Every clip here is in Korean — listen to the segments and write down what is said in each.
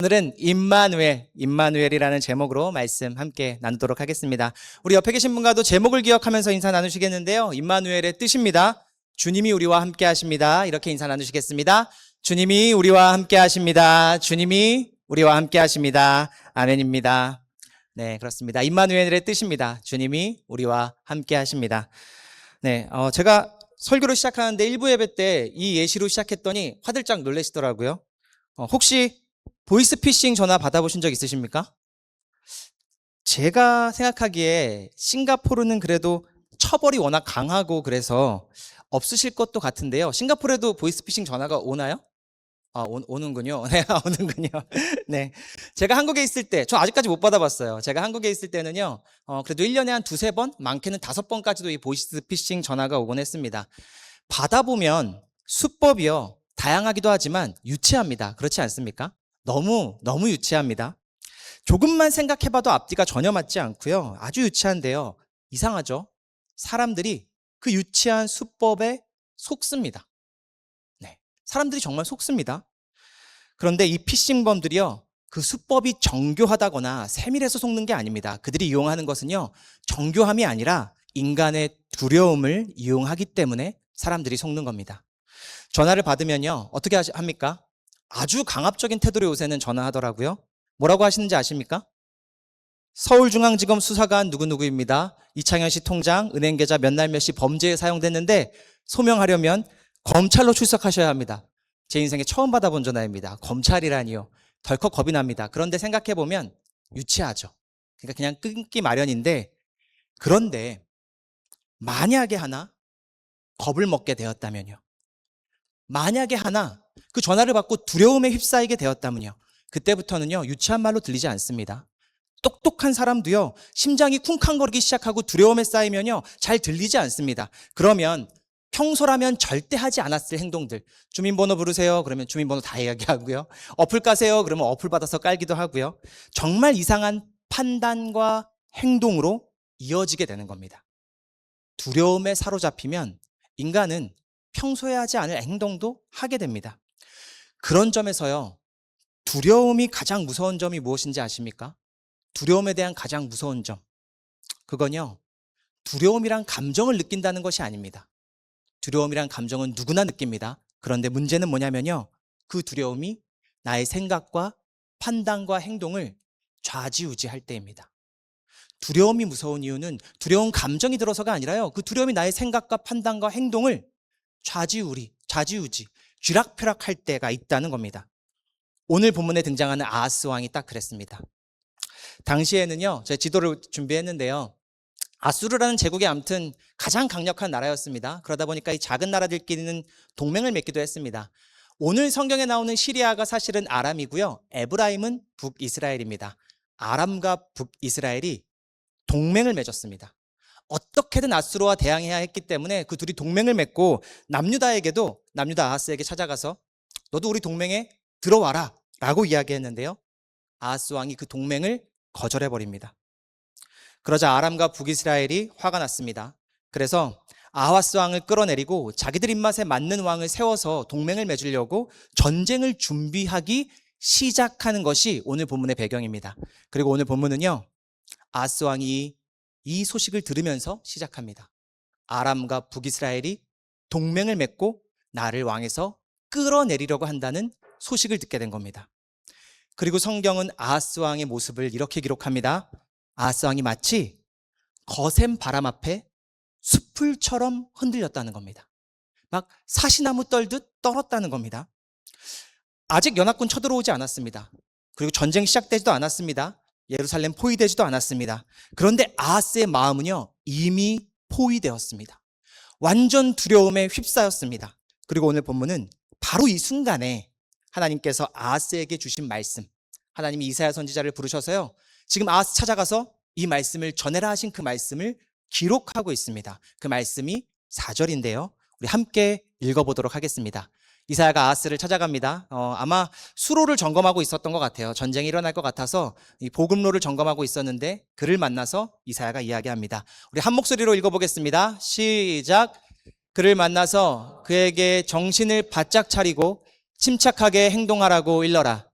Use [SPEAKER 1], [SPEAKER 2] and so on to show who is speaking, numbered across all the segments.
[SPEAKER 1] 오늘은 임마누엘이라는 제목으로 말씀 함께 나누도록 하겠습니다. 우리 옆에 계신 분과도 제목을 기억하면서 인사 나누시겠는데요. 임마누엘의 뜻입니다. 주님이 우리와 함께 하십니다. 이렇게 인사 나누시겠습니다. 주님이 우리와 함께 하십니다. 주님이 우리와 함께 하십니다. 아멘입니다. 네, 그렇습니다. 임마누엘의 뜻입니다. 주님이 우리와 함께 하십니다. 네, 제가 설교를 시작하는데 1부 예배 때 이 예시로 시작했더니 화들짝 놀라시더라고요. 혹시 보이스피싱 전화 받아보신 적 있으십니까? 제가 생각하기에 싱가포르는 그래도 처벌이 워낙 강하고 그래서 없으실 것도 같은데요. 싱가포르에도 보이스피싱 전화가 오나요? 오는군요. 네, 오는군요. 네. 제가 한국에 있을 때, 저 아직까지 못 받아봤어요. 제가 한국에 있을 때는요, 그래도 1년에 한 2-3번, 많게는 5번까지도 이 보이스피싱 전화가 오곤 했습니다. 받아보면 수법이요, 다양하기도 하지만 유치합니다. 그렇지 않습니까? 너무 유치합니다. 조금만 생각해봐도 앞뒤가 전혀 맞지 않고요. 아주 유치한데요. 이상하죠? 사람들이 그 유치한 수법에 속습니다. 네, 사람들이 정말 속습니다. 그런데 이 피싱범들이요, 그 수법이 정교하다거나 세밀해서 속는 게 아닙니다. 그들이 이용하는 것은요, 정교함이 아니라 인간의 두려움을 이용하기 때문에 사람들이 속는 겁니다. 전화를 받으면요, 어떻게 합니까? 아주 강압적인 태도로 요새는 전화하더라고요. 뭐라고 하시는지 아십니까? 서울중앙지검 수사관 누구누구입니다. 이창현 씨 통장, 은행계좌 몇 날 몇 시 범죄에 사용됐는데 소명하려면 검찰로 출석하셔야 합니다. 제 인생에 처음 받아본 전화입니다. 검찰이라니요. 덜컥 겁이 납니다. 그런데 생각해보면 유치하죠. 그러니까 그냥 끊기 마련인데, 그런데 만약에 하나 겁을 먹게 되었다면요. 만약에 하나 그 전화를 받고 두려움에 휩싸이게 되었다면요. 그때부터는요, 유치한 말로 들리지 않습니다. 똑똑한 사람도요, 심장이 쿵쾅거리기 시작하고 두려움에 쌓이면요, 잘 들리지 않습니다. 그러면 평소라면 절대 하지 않았을 행동들, 주민번호 부르세요. 그러면 주민번호 다 이야기하고요. 어플 까세요. 그러면 어플 받아서 깔기도 하고요. 정말 이상한 판단과 행동으로 이어지게 되는 겁니다. 두려움에 사로잡히면 인간은 평소에 하지 않을 행동도 하게 됩니다. 그런 점에서요, 두려움이 가장 무서운 점이 무엇인지 아십니까? 두려움에 대한 가장 무서운 점, 그건요, 두려움이란 감정을 느낀다는 것이 아닙니다. 두려움이란 감정은 누구나 느낍니다. 그런데 문제는 뭐냐면요, 그 두려움이 나의 생각과 판단과 행동을 좌지우지할 때입니다. 두려움이 무서운 이유는 두려운 감정이 들어서가 아니라요, 그 두려움이 나의 생각과 판단과 행동을 좌지우지, 쥐락펴락할 때가 있다는 겁니다. 오늘 본문에 등장하는 아하스 왕이 딱 그랬습니다. 당시에는요, 제가 지도를 준비했는데요, 아수르라는 제국이 아무튼 가장 강력한 나라였습니다. 그러다 보니까 이 작은 나라들끼리는 동맹을 맺기도 했습니다. 오늘 성경에 나오는 시리아가 사실은 아람이고요, 에브라임은 북이스라엘입니다. 아람과 북이스라엘이 동맹을 맺었습니다. 어떻게든 아수르와 대항해야 했기 때문에 그 둘이 동맹을 맺고 남유다 아하스에게 찾아가서 너도 우리 동맹에 들어와라 라고 이야기했는데요, 아하스 왕이 그 동맹을 거절해버립니다. 그러자 아람과 북이스라엘이 화가 났습니다. 그래서 아하스 왕을 끌어내리고 자기들 입맛에 맞는 왕을 세워서 동맹을 맺으려고 전쟁을 준비하기 시작하는 것이 오늘 본문의 배경입니다. 그리고 오늘 본문은요, 아하스 왕이 이 소식을 들으면서 시작합니다. 아람과 북이스라엘이 동맹을 맺고 나를 왕에서 끌어내리려고 한다는 소식을 듣게 된 겁니다. 그리고 성경은 아하스 왕의 모습을 이렇게 기록합니다. 아하스 왕이 마치 거센 바람 앞에 숲풀처럼 흔들렸다는 겁니다. 막 사시나무 떨듯 떨었다는 겁니다. 아직 연합군 쳐들어오지 않았습니다. 그리고 전쟁 시작되지도 않았습니다. 예루살렘 포위되지도 않았습니다. 그런데 아하스의 마음은요, 이미 포위되었습니다. 완전 두려움에 휩싸였습니다. 그리고 오늘 본문은 바로 이 순간에 하나님께서 아하스에게 주신 말씀, 하나님이 이사야 선지자를 부르셔서요, 지금 아하스 찾아가서 이 말씀을 전해라 하신 그 말씀을 기록하고 있습니다. 그 말씀이 4절인데요 우리 함께 읽어보도록 하겠습니다. 이사야가 아하스를 찾아갑니다. 아마 수로를 점검하고 있었던 것 같아요. 전쟁이 일어날 것 같아서 이 보급로를 점검하고 있었는데 그를 만나서 이사야가 이야기합니다. 우리 한 목소리로 읽어보겠습니다. 시작. 그를 만나서 그에게 정신을 바짝 차리고 침착하게 행동하라고 일러라.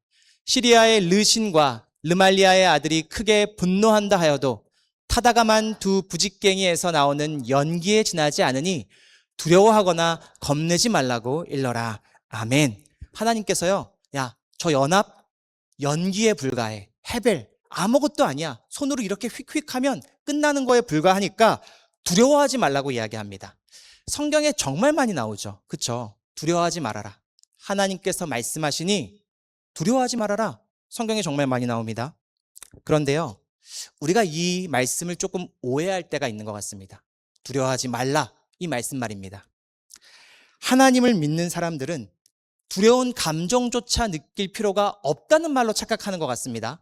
[SPEAKER 1] 시리아의 르신과 르말리아의 아들이 크게 분노한다 하여도 타다감한 두 부직갱이에서 나오는 연기에 지나지 않으니 두려워하거나 겁내지 말라고 일러라. 아멘. 하나님께서요, 야, 저 연합 연기에 불과해. 헤벨 아무것도 아니야. 손으로 이렇게 휙휙하면 끝나는 거에 불과하니까 두려워하지 말라고 이야기합니다. 성경에 정말 많이 나오죠. 그렇죠? 두려워하지 말아라. 하나님께서 말씀하시니 두려워하지 말아라. 성경에 정말 많이 나옵니다. 그런데요, 우리가 이 말씀을 조금 오해할 때가 있는 것 같습니다. 두려워하지 말라, 이 말씀 말입니다. 하나님을 믿는 사람들은 두려운 감정조차 느낄 필요가 없다는 말로 착각하는 것 같습니다.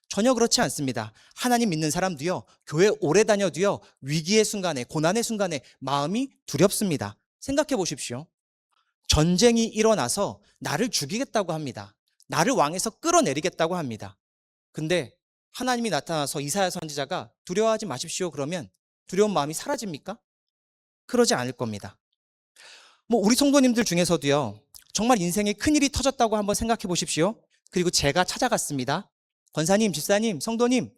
[SPEAKER 1] 전혀 그렇지 않습니다. 하나님 믿는 사람도요, 교회 오래 다녀도요, 위기의 순간에, 고난의 순간에 마음이 두렵습니다. 생각해 보십시오. 전쟁이 일어나서 나를 죽이겠다고 합니다. 나를 왕에서 끌어내리겠다고 합니다. 근데 하나님이 나타나서 이사야 선지자가 두려워하지 마십시오 그러면 두려운 마음이 사라집니까? 그러지 않을 겁니다. 우리 성도님들 중에서도요, 정말 인생에 큰일이 터졌다고 한번 생각해 보십시오. 그리고 제가 찾아갔습니다. 권사님, 집사님, 성도님,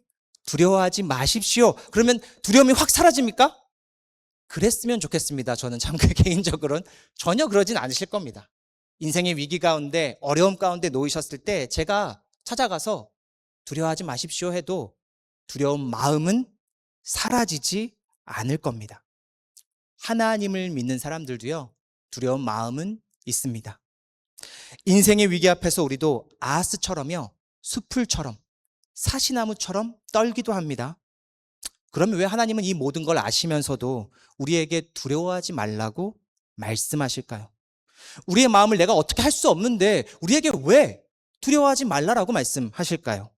[SPEAKER 1] 두려워하지 마십시오. 그러면 두려움이 확 사라집니까? 그랬으면 좋겠습니다. 저는 참 개인적으로는 전혀 그러진 않으실 겁니다. 인생의 위기 가운데, 어려움 가운데 놓이셨을 때 제가 찾아가서 두려워하지 마십시오 해도 두려운 마음은 사라지지 않을 겁니다. 하나님을 믿는 사람들도요, 두려운 마음은 있습니다. 인생의 위기 앞에서 우리도 아하스처럼요, 숲풀처럼, 사시나무처럼 떨기도 합니다. 그러면 왜 하나님은 이 모든 걸 아시면서도 우리에게 두려워하지 말라고 말씀하실까요? 우리의 마음을 내가 어떻게 할 수 없는데 우리에게 왜 두려워하지 말라라고 말씀하실까요?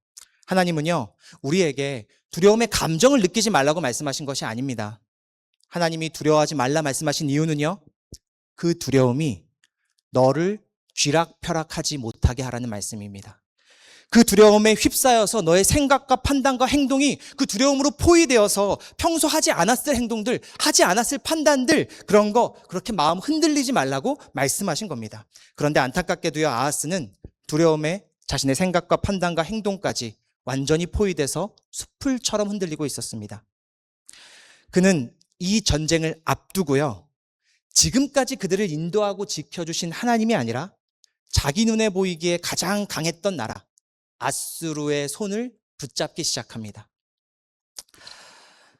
[SPEAKER 1] 하나님은요, 우리에게 두려움의 감정을 느끼지 말라고 말씀하신 것이 아닙니다. 하나님이 두려워하지 말라 말씀하신 이유는요, 그 두려움이 너를 쥐락펴락하지 못하게 하라는 말씀입니다. 그 두려움에 휩싸여서 너의 생각과 판단과 행동이 그 두려움으로 포위되어서 평소 하지 않았을 행동들, 하지 않았을 판단들, 그런 거 그렇게 마음 흔들리지 말라고 말씀하신 겁니다. 그런데 안타깝게도요, 아하스는 두려움에 자신의 생각과 판단과 행동까지 완전히 포위돼서 숲풀처럼 흔들리고 있었습니다. 그는 이 전쟁을 앞두고요, 지금까지 그들을 인도하고 지켜주신 하나님이 아니라 자기 눈에 보이기에 가장 강했던 나라 아수르의 손을 붙잡기 시작합니다.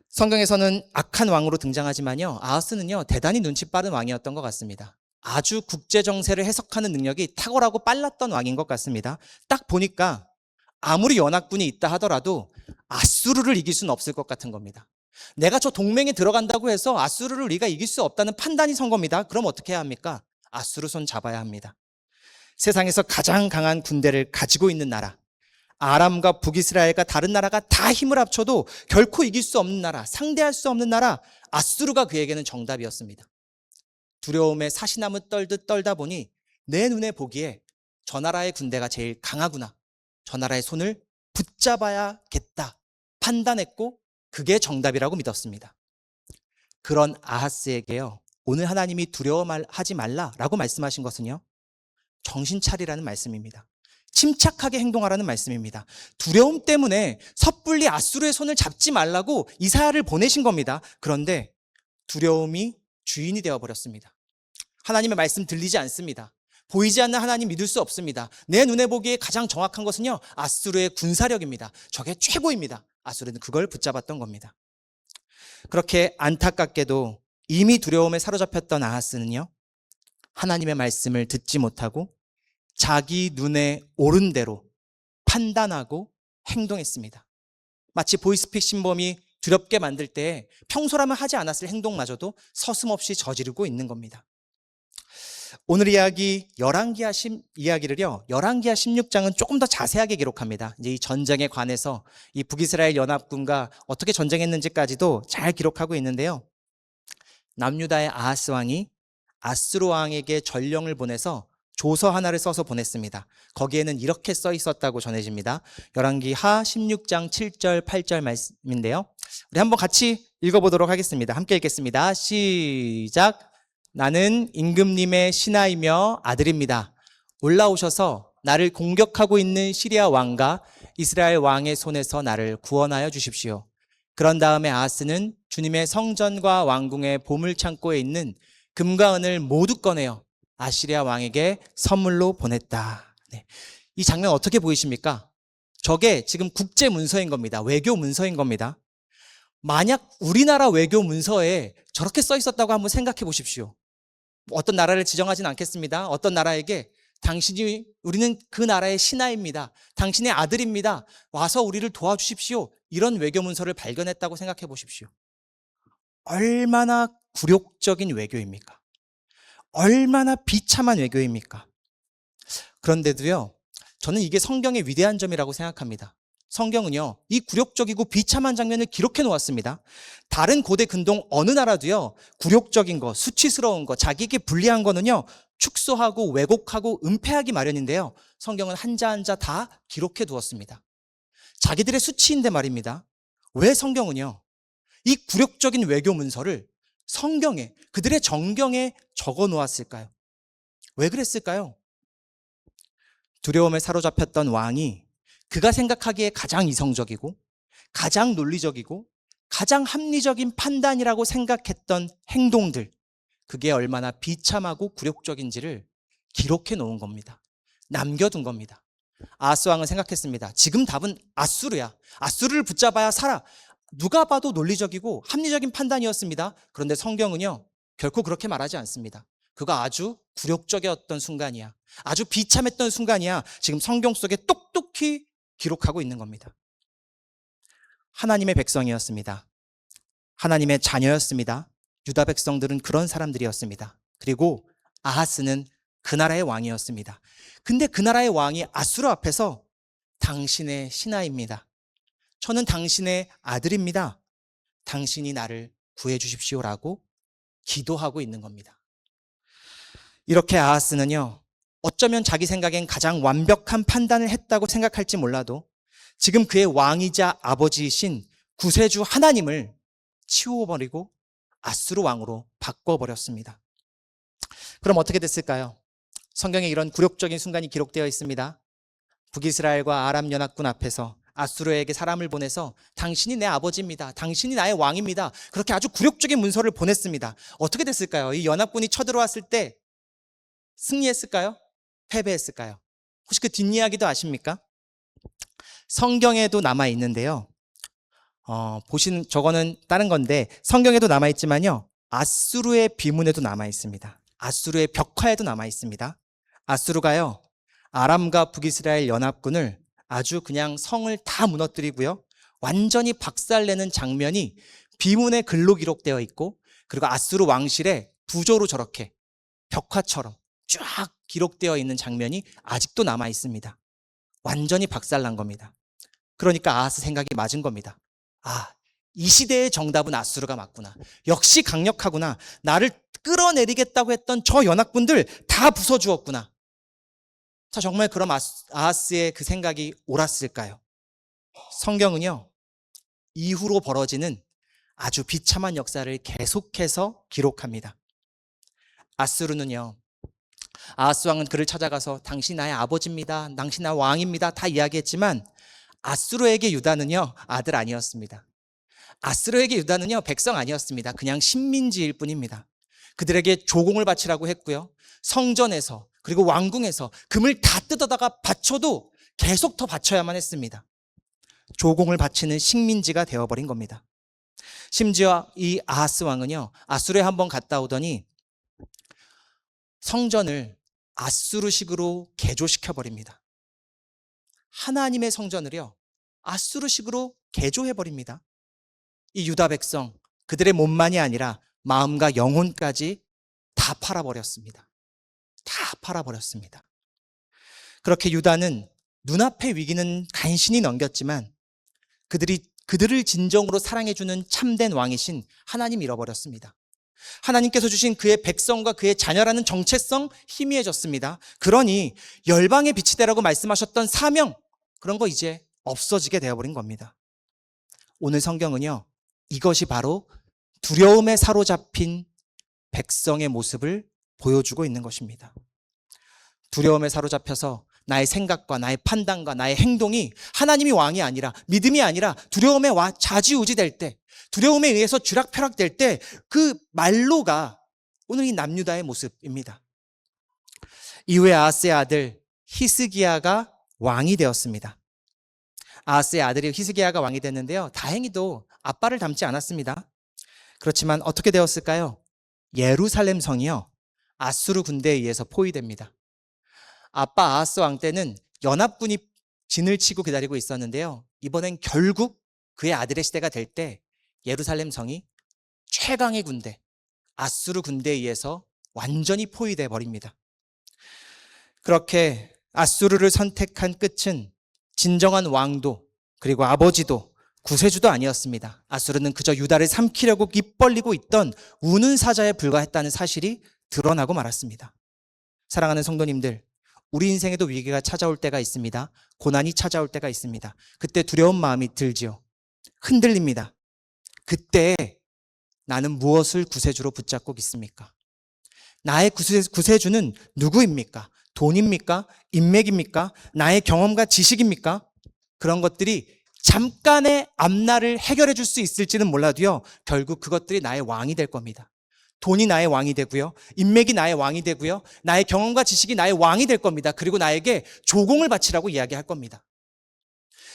[SPEAKER 1] 성경에서는 악한 왕으로 등장하지만요, 아하스는요, 대단히 눈치 빠른 왕이었던 것 같습니다. 아주 국제 정세를 해석하는 능력이 탁월하고 빨랐던 왕인 것 같습니다. 딱 보니까 아무리 연합군이 있다 하더라도 아수르를 이길 수는 없을 것 같은 겁니다. 내가 저 동맹에 들어간다고 해서 아수르를 우리가 이길 수 없다는 판단이 선 겁니다. 그럼 어떻게 해야 합니까? 아수르 손 잡아야 합니다. 세상에서 가장 강한 군대를 가지고 있는 나라, 아람과 북이스라엘과 다른 나라가 다 힘을 합쳐도 결코 이길 수 없는 나라, 상대할 수 없는 나라, 아수르가 그에게는 정답이었습니다. 두려움에 사시나무 떨듯 떨다 보니 내 눈에 보기에 저 나라의 군대가 제일 강하구나, 저 나라의 손을 붙잡아야겠다 판단했고 그게 정답이라고 믿었습니다. 그런 아하스에게요, 오늘 하나님이 두려워하지 말라라고 말씀하신 것은요, 정신 차리라는 말씀입니다. 침착하게 행동하라는 말씀입니다. 두려움 때문에 섣불리 아수르의 손을 잡지 말라고 이사야를 보내신 겁니다. 그런데 두려움이 주인이 되어버렸습니다. 하나님의 말씀 들리지 않습니다. 보이지 않는 하나님 믿을 수 없습니다. 내 눈에 보기에 가장 정확한 것은요, 아수르의 군사력입니다. 저게 최고입니다. 아수르는 그걸 붙잡았던 겁니다. 그렇게 안타깝게도 이미 두려움에 사로잡혔던 아하스는요, 하나님의 말씀을 듣지 못하고 자기 눈에 옳은 대로 판단하고 행동했습니다. 마치 보이스픽 신범이 두렵게 만들 때 평소라면 하지 않았을 행동마저도 서슴없이 저지르고 있는 겁니다. 오늘 이야기 열왕기하 이야기를요, 열왕기하 16장은 조금 더 자세하게 기록합니다. 이제 이 전쟁에 관해서 이 북이스라엘 연합군과 어떻게 전쟁했는지까지도 잘 기록하고 있는데요, 남유다의 아하스 왕이 아수르 왕에게 전령을 보내서 조서 하나를 써서 보냈습니다. 거기에는 이렇게 써 있었다고 전해집니다. 열왕기하 16장 7절 8절 말씀인데요, 우리 한번 같이 읽어보도록 하겠습니다. 함께 읽겠습니다. 시작. 나는 임금님의 신하이며 아들입니다. 올라오셔서 나를 공격하고 있는 시리아 왕과 이스라엘 왕의 손에서 나를 구원하여 주십시오. 그런 다음에 아하스는 주님의 성전과 왕궁의 보물창고에 있는 금과 은을 모두 꺼내어 아시리아 왕에게 선물로 보냈다. 네. 이 장면 어떻게 보이십니까? 저게 지금 국제 문서인 겁니다. 외교 문서인 겁니다. 만약 우리나라 외교 문서에 저렇게 써 있었다고 한번 생각해 보십시오. 어떤 나라를 지정하진 않겠습니다. 어떤 나라에게 우리는 그 나라의 신하입니다. 당신의 아들입니다. 와서 우리를 도와주십시오. 이런 외교 문서를 발견했다고 생각해 보십시오. 얼마나 굴욕적인 외교입니까? 얼마나 비참한 외교입니까? 그런데도요, 저는 이게 성경의 위대한 점이라고 생각합니다. 성경은요, 이 굴욕적이고 비참한 장면을 기록해 놓았습니다. 다른 고대 근동 어느 나라도요, 굴욕적인 거, 수치스러운 거, 자기에게 불리한 거는요, 축소하고 왜곡하고 은폐하기 마련인데요, 성경은 한자 한자 다 기록해 두었습니다. 자기들의 수치인데 말입니다. 왜 성경은요, 이 굴욕적인 외교 문서를 성경에, 그들의 정경에 적어 놓았을까요? 왜 그랬을까요? 두려움에 사로잡혔던 왕이 그가 생각하기에 가장 이성적이고 가장 논리적이고 가장 합리적인 판단이라고 생각했던 행동들, 그게 얼마나 비참하고 굴욕적인지를 기록해 놓은 겁니다. 남겨둔 겁니다. 아하스 왕은 생각했습니다. 지금 답은 아수르야. 아수르를 붙잡아야 살아. 누가 봐도 논리적이고 합리적인 판단이었습니다. 그런데 성경은요, 결코 그렇게 말하지 않습니다. 그가 아주 굴욕적이었던 순간이야. 아주 비참했던 순간이야. 지금 성경 속에 똑똑히 기록하고 있는 겁니다. 하나님의 백성이었습니다. 하나님의 자녀였습니다. 유다 백성들은 그런 사람들이었습니다. 그리고 아하스는 그 나라의 왕이었습니다. 근데 그 나라의 왕이 아수르 앞에서 당신의 신하입니다. 저는 당신의 아들입니다. 당신이 나를 구해 주십시오라고 기도하고 있는 겁니다. 이렇게 아하스는요, 어쩌면 자기 생각엔 가장 완벽한 판단을 했다고 생각할지 몰라도 지금 그의 왕이자 아버지이신 구세주 하나님을 치워버리고 아수르 왕으로 바꿔버렸습니다. 그럼 어떻게 됐을까요? 성경에 이런 굴욕적인 순간이 기록되어 있습니다. 북이스라엘과 아람 연합군 앞에서 아수르에게 사람을 보내서 당신이 내 아버지입니다. 당신이 나의 왕입니다. 그렇게 아주 굴욕적인 문서를 보냈습니다. 어떻게 됐을까요? 이 연합군이 쳐들어왔을 때 승리했을까요? 패배했을까요? 혹시 그 뒷이야기도 아십니까? 성경에도 남아 있는데요. 저거는 다른 건데 성경에도 남아 있지만요, 아수르의 비문에도 남아 있습니다. 아수르의 벽화에도 남아 있습니다. 아수르가요, 아람과 북이스라엘 연합군을 아주 그냥 성을 다 무너뜨리고요, 완전히 박살내는 장면이 비문에 글로 기록되어 있고, 그리고 아수르 왕실에 부조로 저렇게 벽화처럼 쫙 기록되어 있는 장면이 아직도 남아 있습니다. 완전히 박살난 겁니다. 그러니까 아하스 생각이 맞은 겁니다. 이 시대의 정답은 아수르가 맞구나. 역시 강력하구나. 나를 끌어내리겠다고 했던 저 연합군들 다 부숴주었구나. 자, 정말 그럼 아하스의 그 생각이 옳았을까요? 성경은요, 이후로 벌어지는 아주 비참한 역사를 계속해서 기록합니다. 아수르는요, 아하스 왕은 그를 찾아가서 당신 나의 아버지입니다. 당신 나의 왕입니다. 다 이야기했지만 아수르에게 유다는요, 아들 아니었습니다. 아수르에게 유다는요, 백성 아니었습니다. 그냥 식민지일 뿐입니다. 그들에게 조공을 바치라고 했고요, 성전에서 그리고 왕궁에서 금을 다 뜯어다가 바쳐도 계속 더 바쳐야만 했습니다. 조공을 바치는 식민지가 되어버린 겁니다. 심지어 이 아하스 왕은요, 아수르에 한번 갔다 오더니 성전을 아수르식으로 개조시켜버립니다. 하나님의 성전을요, 아수르식으로 개조해버립니다. 이 유다 백성, 그들의 몸만이 아니라 마음과 영혼까지 다 팔아버렸습니다. 다 팔아버렸습니다. 그렇게 유다는 눈앞의 위기는 간신히 넘겼지만 그들을 진정으로 사랑해주는 참된 왕이신 하나님 잃어버렸습니다. 하나님께서 주신 그의 백성과 그의 자녀라는 정체성 희미해졌습니다. 그러니 열방의 빛이 되라고 말씀하셨던 사명, 그런 거 이제 없어지게 되어버린 겁니다. 오늘 성경은요, 이것이 바로 두려움에 사로잡힌 백성의 모습을 보여주고 있는 것입니다. 두려움에 사로잡혀서 나의 생각과 나의 판단과 나의 행동이 하나님이 왕이 아니라, 믿음이 아니라 두려움에 좌지우지될 때, 두려움에 의해서 쥐락펴락될 때 그 말로가 오늘 이 남유다의 모습입니다. 이후에 아하스의 아들 히스기야가 왕이 되었습니다. 아하스의 아들이 히스기야가 왕이 됐는데요, 다행히도 아빠를 닮지 않았습니다. 그렇지만 어떻게 되었을까요? 예루살렘 성이요, 아수르 군대에 의해서 포위됩니다. 아빠 아하스 왕 때는 연합군이 진을 치고 기다리고 있었는데요, 이번엔 결국 그의 아들의 시대가 될 때 예루살렘 성이 최강의 군대, 아수르 군대에 의해서 완전히 포위돼 버립니다. 그렇게 아수르를 선택한 끝은 진정한 왕도 그리고 아버지도 구세주도 아니었습니다. 아수르는 그저 유다를 삼키려고 입 벌리고 있던 우는 사자에 불과했다는 사실이 드러나고 말았습니다. 사랑하는 성도님들, 우리 인생에도 위기가 찾아올 때가 있습니다. 고난이 찾아올 때가 있습니다. 그때 두려운 마음이 들지요. 흔들립니다. 그때 나는 무엇을 구세주로 붙잡고 있습니까? 나의 구세주는 누구입니까? 돈입니까? 인맥입니까? 나의 경험과 지식입니까? 그런 것들이 잠깐의 앞날을 해결해 줄 수 있을지는 몰라도요, 결국 그것들이 나의 왕이 될 겁니다. 돈이 나의 왕이 되고요, 인맥이 나의 왕이 되고요, 나의 경험과 지식이 나의 왕이 될 겁니다. 그리고 나에게 조공을 바치라고 이야기할 겁니다.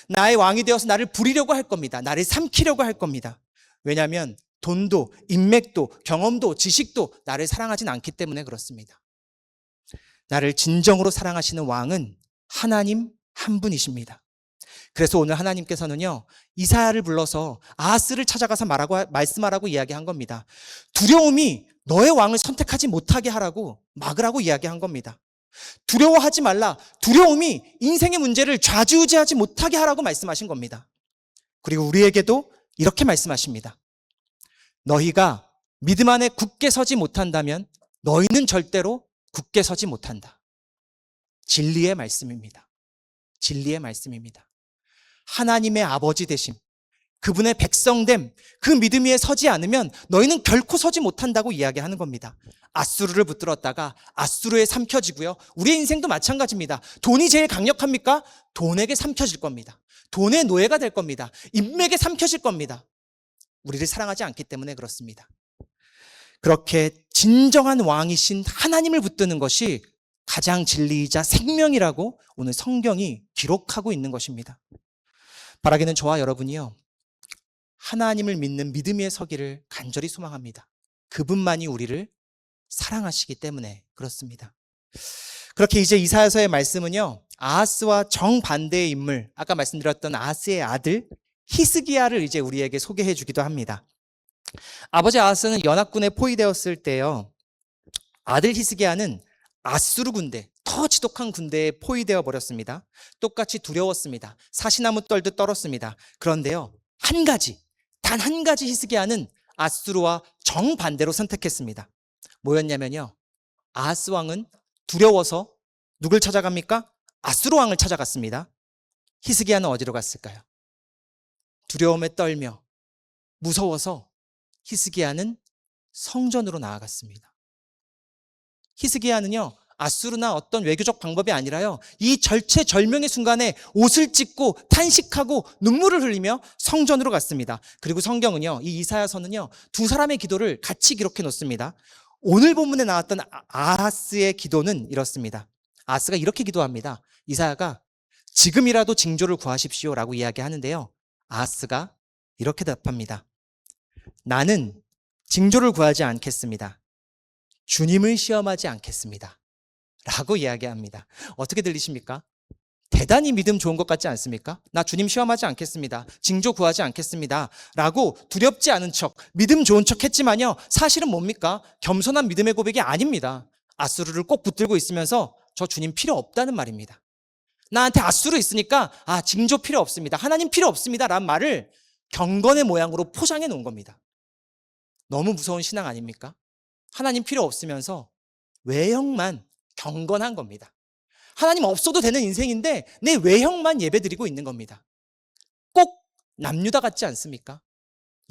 [SPEAKER 1] 나의 왕이 되어서 나를 부리려고 할 겁니다. 나를 삼키려고 할 겁니다. 왜냐하면 돈도 인맥도 경험도 지식도 나를 사랑하진 않기 때문에 그렇습니다. 나를 진정으로 사랑하시는 왕은 하나님 한 분이십니다. 그래서 오늘 하나님께서는요, 이사야를 불러서 아하스를 찾아가서 말씀하라고 이야기한 겁니다. 두려움이 너의 왕을 선택하지 못하게 하라고, 막으라고 이야기한 겁니다. 두려워하지 말라. 두려움이 인생의 문제를 좌지우지하지 못하게 하라고 말씀하신 겁니다. 그리고 우리에게도 이렇게 말씀하십니다. 너희가 믿음 안에 굳게 서지 못한다면 너희는 절대로 굳게 서지 못한다. 진리의 말씀입니다. 진리의 말씀입니다. 하나님의 아버지 되심, 그분의 백성됨, 그 믿음 위에 서지 않으면 너희는 결코 서지 못한다고 이야기하는 겁니다. 아수르를 붙들었다가 아수르에 삼켜지고요, 우리의 인생도 마찬가지입니다. 돈이 제일 강력합니까? 돈에게 삼켜질 겁니다. 돈의 노예가 될 겁니다. 인맥에 삼켜질 겁니다. 우리를 사랑하지 않기 때문에 그렇습니다. 그렇게 진정한 왕이신 하나님을 붙드는 것이 가장 진리이자 생명이라고 오늘 성경이 기록하고 있는 것입니다. 바라기는 저와 여러분이요, 하나님을 믿는 믿음 위에 서기를 간절히 소망합니다. 그분만이 우리를 사랑하시기 때문에 그렇습니다. 그렇게 이제 이사야서의 말씀은요, 아하스와 정반대의 인물, 아까 말씀드렸던 아하스의 아들 히스기야를 이제 우리에게 소개해 주기도 합니다. 아버지 아하스는 연합군에 포위되었을 때요, 아들 히스기야는 아수르 군대, 더 지독한 군대에 포위되어 버렸습니다. 똑같이 두려웠습니다. 사시나무 떨듯 떨었습니다. 그런데요, 단 한 가지 히스기야는 아수르와 정반대로 선택했습니다. 뭐였냐면요, 아하스 왕은 두려워서 누굴 찾아갑니까? 아수르 왕을 찾아갔습니다. 히스기야는 어디로 갔을까요? 두려움에 떨며 무서워서 히스기야는 성전으로 나아갔습니다. 히스기야는요, 아수르나 어떤 외교적 방법이 아니라요, 이 절체절명의 순간에 옷을 찢고 탄식하고 눈물을 흘리며 성전으로 갔습니다. 그리고 성경은요, 이 이사야서는요, 두 사람의 기도를 같이 기록해 놓습니다. 오늘 본문에 나왔던 아하스의 기도는 이렇습니다. 아하스가 이렇게 기도합니다. 이사야가 지금이라도 징조를 구하십시오라고 이야기하는데요, 아하스가 이렇게 답합니다. 나는 징조를 구하지 않겠습니다. 주님을 시험하지 않겠습니다. 라고 이야기합니다. 어떻게 들리십니까? 대단히 믿음 좋은 것 같지 않습니까? 나 주님 시험하지 않겠습니다. 징조 구하지 않겠습니다. 라고 두렵지 않은 척, 믿음 좋은 척 했지만요, 사실은 뭡니까? 겸손한 믿음의 고백이 아닙니다. 아수르를 꼭 붙들고 있으면서 저 주님 필요 없다는 말입니다. 나한테 아수르 있으니까 징조 필요 없습니다. 하나님 필요 없습니다. 라는 말을 경건의 모양으로 포장해 놓은 겁니다. 너무 무서운 신앙 아닙니까? 하나님 필요 없으면서 외형만 경건한 겁니다. 하나님 없어도 되는 인생인데 내 외형만 예배드리고 있는 겁니다. 꼭 남유다 같지 않습니까?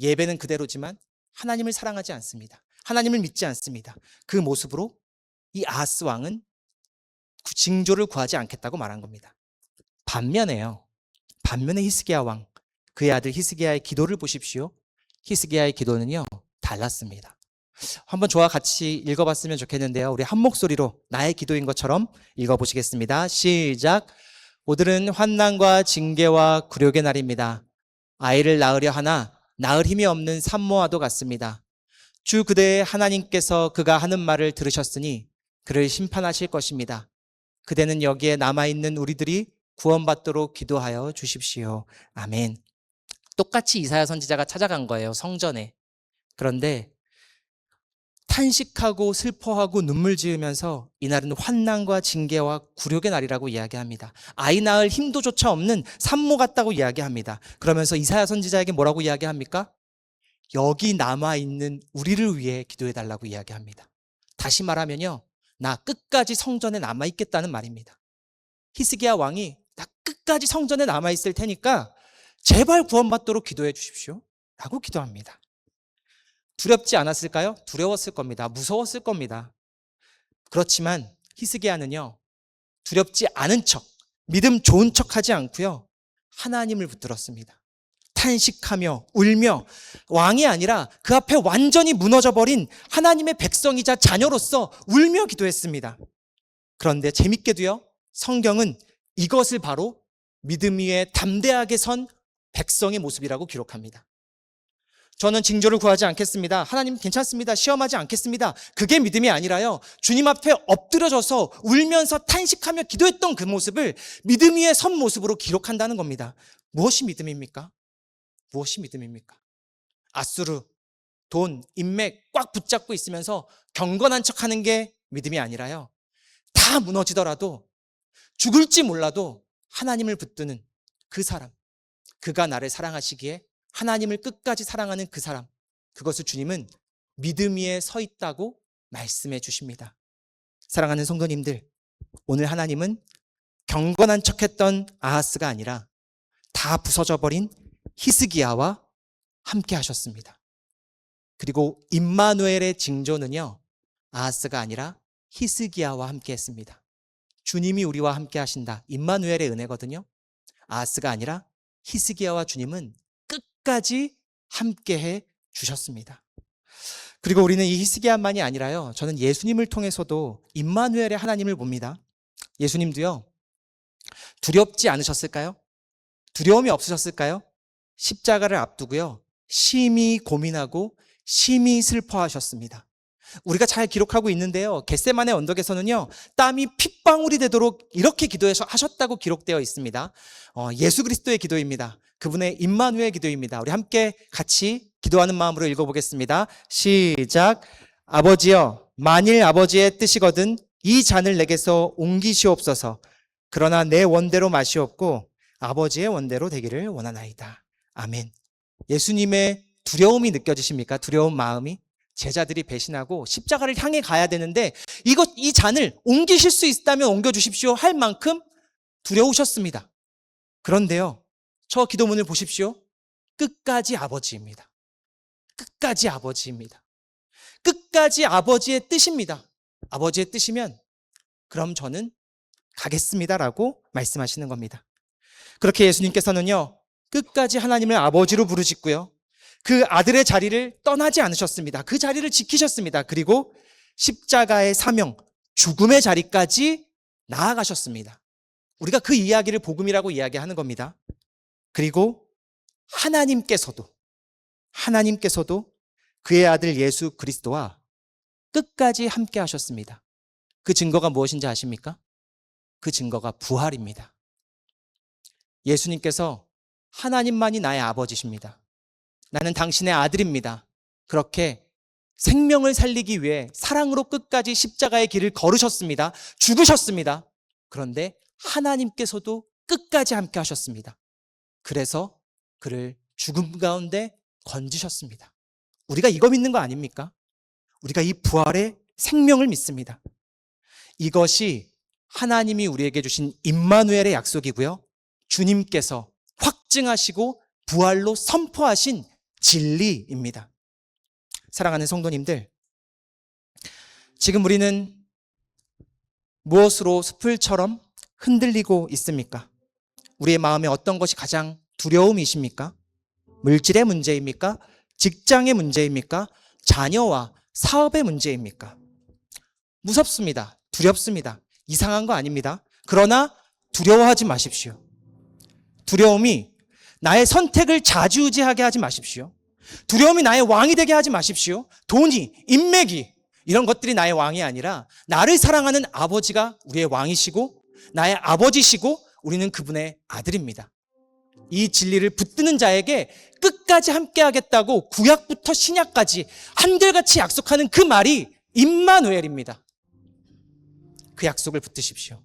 [SPEAKER 1] 예배는 그대로지만 하나님을 사랑하지 않습니다. 하나님을 믿지 않습니다. 그 모습으로 이 아하스 왕은 징조를 구하지 않겠다고 말한 겁니다. 반면에 히스기야 왕, 그의 아들 히스기야의 기도를 보십시오. 히스기야의 기도는요, 달랐습니다. 한번 저와 같이 읽어봤으면 좋겠는데요. 우리 한 목소리로 나의 기도인 것처럼 읽어보시겠습니다. 시작. 오늘은 환난과 징계와 굴욕의 날입니다. 아이를 낳으려 하나 낳을 힘이 없는 산모와도 같습니다. 주 그대의 하나님께서 그가 하는 말을 들으셨으니 그를 심판하실 것입니다. 그대는 여기에 남아있는 우리들이 구원받도록 기도하여 주십시오. 아멘. 똑같이 이사야 선지자가 찾아간 거예요, 성전에. 그런데 탄식하고 슬퍼하고 눈물 지으면서 이날은 환난과 징계와 굴욕의 날이라고 이야기합니다. 아이 낳을 힘도조차 없는 산모 같다고 이야기합니다. 그러면서 이사야 선지자에게 뭐라고 이야기합니까? 여기 남아있는 우리를 위해 기도해달라고 이야기합니다. 다시 말하면요, 나 끝까지 성전에 남아있겠다는 말입니다. 히스기야 왕이 나 끝까지 성전에 남아있을 테니까 제발 구원받도록 기도해 주십시오 라고 기도합니다. 두렵지 않았을까요? 두려웠을 겁니다. 무서웠을 겁니다. 그렇지만 히스기야는요, 두렵지 않은 척, 믿음 좋은 척 하지 않고요, 하나님을 붙들었습니다. 탄식하며 울며 왕이 아니라 그 앞에 완전히 무너져버린 하나님의 백성이자 자녀로서 울며 기도했습니다. 그런데 재밌게도요, 성경은 이것을 바로 믿음 위에 담대하게 선 백성의 모습이라고 기록합니다. 저는 징조를 구하지 않겠습니다. 하나님 괜찮습니다. 시험하지 않겠습니다. 그게 믿음이 아니라요, 주님 앞에 엎드려져서 울면서 탄식하며 기도했던 그 모습을 믿음 위에 선 모습으로 기록한다는 겁니다. 무엇이 믿음입니까? 무엇이 믿음입니까? 아수르, 돈, 인맥 꽉 붙잡고 있으면서 경건한 척하는 게 믿음이 아니라요, 다 무너지더라도 죽을지 몰라도 하나님을 붙드는 그 사람, 그가 나를 사랑하시기에 하나님을 끝까지 사랑하는 그 사람, 그것을 주님은 믿음 위에 서 있다고 말씀해 주십니다. 사랑하는 성도님들, 오늘 하나님은 경건한 척했던 아하스가 아니라 다 부서져 버린 히스기야와 함께 하셨습니다. 그리고 임마누엘의 징조는요, 아하스가 아니라 히스기야와 함께 했습니다. 주님이 우리와 함께 하신다, 임마누엘의 은혜거든요. 아하스가 아니라 히스기야와 주님은 끝까지 함께 해 주셨습니다. 그리고 우리는 이 히스기야만이 아니라요, 저는 예수님을 통해서도 임마누엘의 하나님을 봅니다. 예수님도요, 두렵지 않으셨을까요? 두려움이 없으셨을까요? 십자가를 앞두고요, 심히 고민하고 심히 슬퍼하셨습니다. 우리가 잘 기록하고 있는데요, 겟세마네 언덕에서는요, 땀이 핏방울이 되도록 이렇게 기도하셨다고 기록되어 있습니다. 예수 그리스도의 기도입니다. 그분의 임마누엘 기도입니다. 우리 함께 같이 기도하는 마음으로 읽어보겠습니다. 시작. 아버지여, 만일 아버지의 뜻이거든 이 잔을 내게서 옮기시옵소서. 그러나 내 원대로 마시옵고 아버지의 원대로 되기를 원하나이다. 아멘. 예수님의 두려움이 느껴지십니까? 두려운 마음이? 제자들이 배신하고 십자가를 향해 가야 되는데 이 잔을 옮기실 수 있다면 옮겨주십시오 할 만큼 두려우셨습니다. 그런데요, 저 기도문을 보십시오. 끝까지 아버지입니다. 끝까지 아버지입니다. 끝까지 아버지의 뜻입니다. 아버지의 뜻이면 그럼 저는 가겠습니다라고 말씀하시는 겁니다. 그렇게 예수님께서는요, 끝까지 하나님을 아버지로 부르짖고요, 그 아들의 자리를 떠나지 않으셨습니다. 그 자리를 지키셨습니다. 그리고 십자가의 사명, 죽음의 자리까지 나아가셨습니다. 우리가 그 이야기를 복음이라고 이야기하는 겁니다. 그리고 하나님께서도 그의 아들 예수 그리스도와 끝까지 함께 하셨습니다. 그 증거가 무엇인지 아십니까? 그 증거가 부활입니다. 예수님께서 하나님만이 나의 아버지십니다. 나는 당신의 아들입니다. 그렇게 생명을 살리기 위해 사랑으로 끝까지 십자가의 길을 걸으셨습니다. 죽으셨습니다. 그런데 하나님께서도 끝까지 함께 하셨습니다. 그래서 그를 죽음 가운데 건지셨습니다. 우리가 이거 믿는 거 아닙니까? 우리가 이 부활의 생명을 믿습니다. 이것이 하나님이 우리에게 주신 임마누엘의 약속이고요, 주님께서 확증하시고 부활로 선포하신 진리입니다. 사랑하는 성도님들, 지금 우리는 무엇으로 숲을처럼 흔들리고 있습니까? 우리의 마음에 어떤 것이 가장 두려움이십니까? 물질의 문제입니까? 직장의 문제입니까? 자녀와 사업의 문제입니까? 무섭습니다. 두렵습니다. 이상한 거 아닙니다. 그러나 두려워하지 마십시오. 두려움이 나의 선택을 좌지우지하게 하지 마십시오. 두려움이 나의 왕이 되게 하지 마십시오. 돈이, 인맥이 이런 것들이 나의 왕이 아니라 나를 사랑하는 아버지가 우리의 왕이시고 나의 아버지시고 우리는 그분의 아들입니다. 이 진리를 붙드는 자에게 끝까지 함께하겠다고 구약부터 신약까지 한결같이 약속하는 그 말이 임마누엘입니다. 그 약속을 붙드십시오.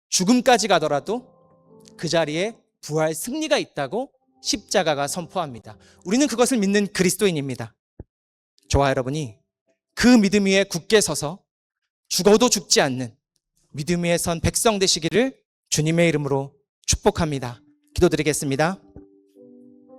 [SPEAKER 1] 죽음까지 가더라도 그 자리에 부활 승리가 있다고 십자가가 선포합니다. 우리는 그것을 믿는 그리스도인입니다. 저와 여러분이 그 믿음 위에 굳게 서서 죽어도 죽지 않는 믿음 위에 선 백성 되시기를 주님의 이름으로 축복합니다. 기도드리겠습니다.